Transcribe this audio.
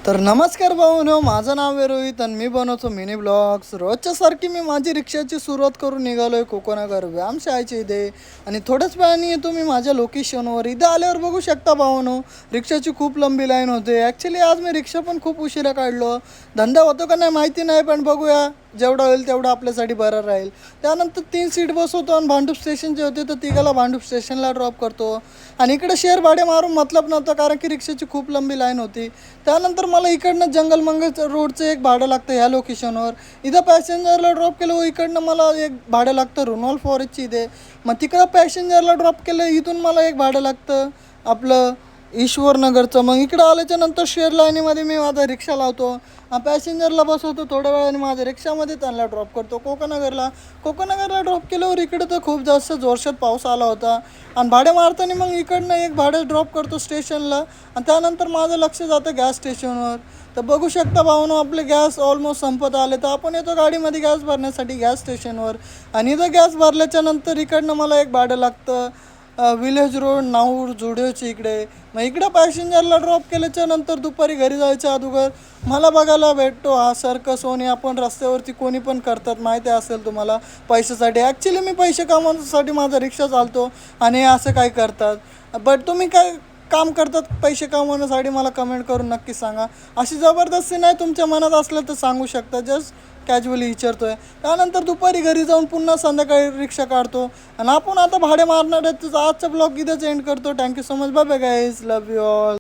तर नमस्कार भाऊनो, माझं नाव आहे रोहित आणि मी बनवतो मिनी ब्लॉग्स. रोजच्या सारखी मी माझी रिक्षाची सुरुवात करून निघालो आहे कोकोनगर व्यायामशाळेच्या इथे. आणि थोड्याच वेळाने येतो मी माझ्या लोकेशनवर. इथं आल्यावर बघू शकता भाऊनो, रिक्षाची खूप लंबी लाईन होते. ॲक्च्युली आज मी रिक्षा पण खूप उशिरा काढलो. धंदा होतो का नाही माहिती नाही, पण बघूया जेवढं होईल तेवढं आपल्यासाठी बरं राहील. त्यानंतर 3 सीट बसवतो आणि भांडूप स्टेशन जे होते तर तिघाला भांडूप स्टेशनला ड्रॉप करतो. आणि इकडे शेअर भाडे मारून मतलब नव्हतं, कारण की रिक्षाची खूप लंबी लाईन होती. त्यानंतर मला इकडनं जंगल मंगल रोडचं एक भाडं लागतं ह्या लोकेशनवर. इथं पॅसेंजरला ड्रॉप केलं, इकडनं मला एक भाडं लागतं रुनॉल फॉरेस्टची इथे. मग तिकडं पॅसेंजरला ड्रॉप केलं, इथून मला एक भाडं लागतं आपलं ईश्वरनगरचं. मग इकडं आल्याच्या नंतर शेअर लाईनीमध्ये मी माझा रिक्षा लावतो, पॅसेंजरला बसवतो थोड्या वेळाने माझ्या रिक्षामध्ये, त्यांना ड्रॉप करतो कोकोनगरला ड्रॉप केल्यावर इकडं तर खूप जास्त जोरशात पाऊस आला होता. आणि भाडे मारताना मग इकडनं एक भाडं ड्रॉप करतो स्टेशनला. आणि त्यानंतर माझं लक्ष जातं गॅस स्टेशनवर. तर बघू शकता भाऊनो, आपले गॅस ऑलमोस्ट संपत आले. तर आपण येतो गाडीमध्ये गॅस भरण्यासाठी गॅस स्टेशनवर. आणि इथं गॅस भरल्याच्या नंतर इकडनं मला एक भाडं लागतं विलेज रोड नाऊर जुडिओची इकडे. मग इकडं पॅसेंजरला ड्रॉप केल्याच्या नंतर दुपारी घरी जायच्या अगोदर मला बघायला भेटतो हा सर्कस होणे आपण रस्त्यावरती कोणी पण करतात, माहिती असेल तुम्हाला, पैशासाठी. ॲक्च्युली मी पैसे कमवण्यासाठी माझा रिक्षा चालतो आणि हे असं काय करतात. बट तुम्ही काय काम करतात पैसे कमवण्यासाठी मला कमेंट करून नक्की सांगा. अशी जबरदस्ती नाही, तुमच्या मनात असलं तर सांगू शकता, जस्ट कॅज्युअली विचारतो आहे. त्यानंतर दुपारी घरी जाऊन पुन्हा संध्याकाळी रिक्षा काढतो आणि आपण आता भाडे मारणार आहे. तुझा आजचा ब्लॉग इथेच एंड करतो. Thank you so much. Bye bye guys, love you all.